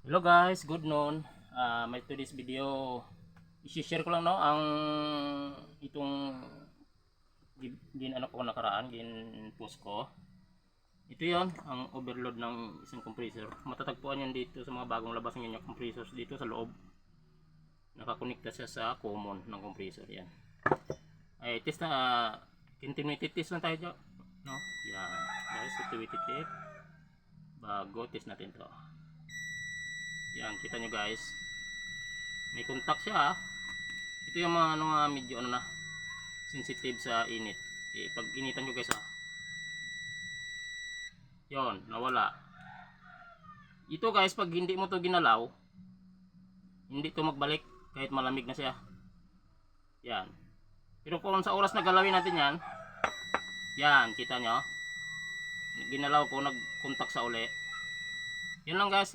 Hello guys, good noon. May today's video, i-share ko lang no ang itong gin ano ko nakaraan, gin post ko. Ito 'yon, ang overload ng isang compressor. Matatagpuan yan dito sa mga bagong labas ng compressors dito sa loob. Nakakonekta siya sa common ng compressor yan. Ay test na continuity test lang tayo dyan, no? Yan. Guys, continuity test. Bago test natin 'to. Yan, kita nyo guys. May contact siya. Ito yung mga medyo ano na sensitive sa init. Pag initan nyo guys yon, nawala. Ito guys, pag hindi mo to ginalaw, hindi to magbalik kahit malamig na siya. Yan. Pero kung sa oras na galawin natin yan, yan, kita nyo. Ginalaw ko, nag-contact sa uli. Yan lang guys.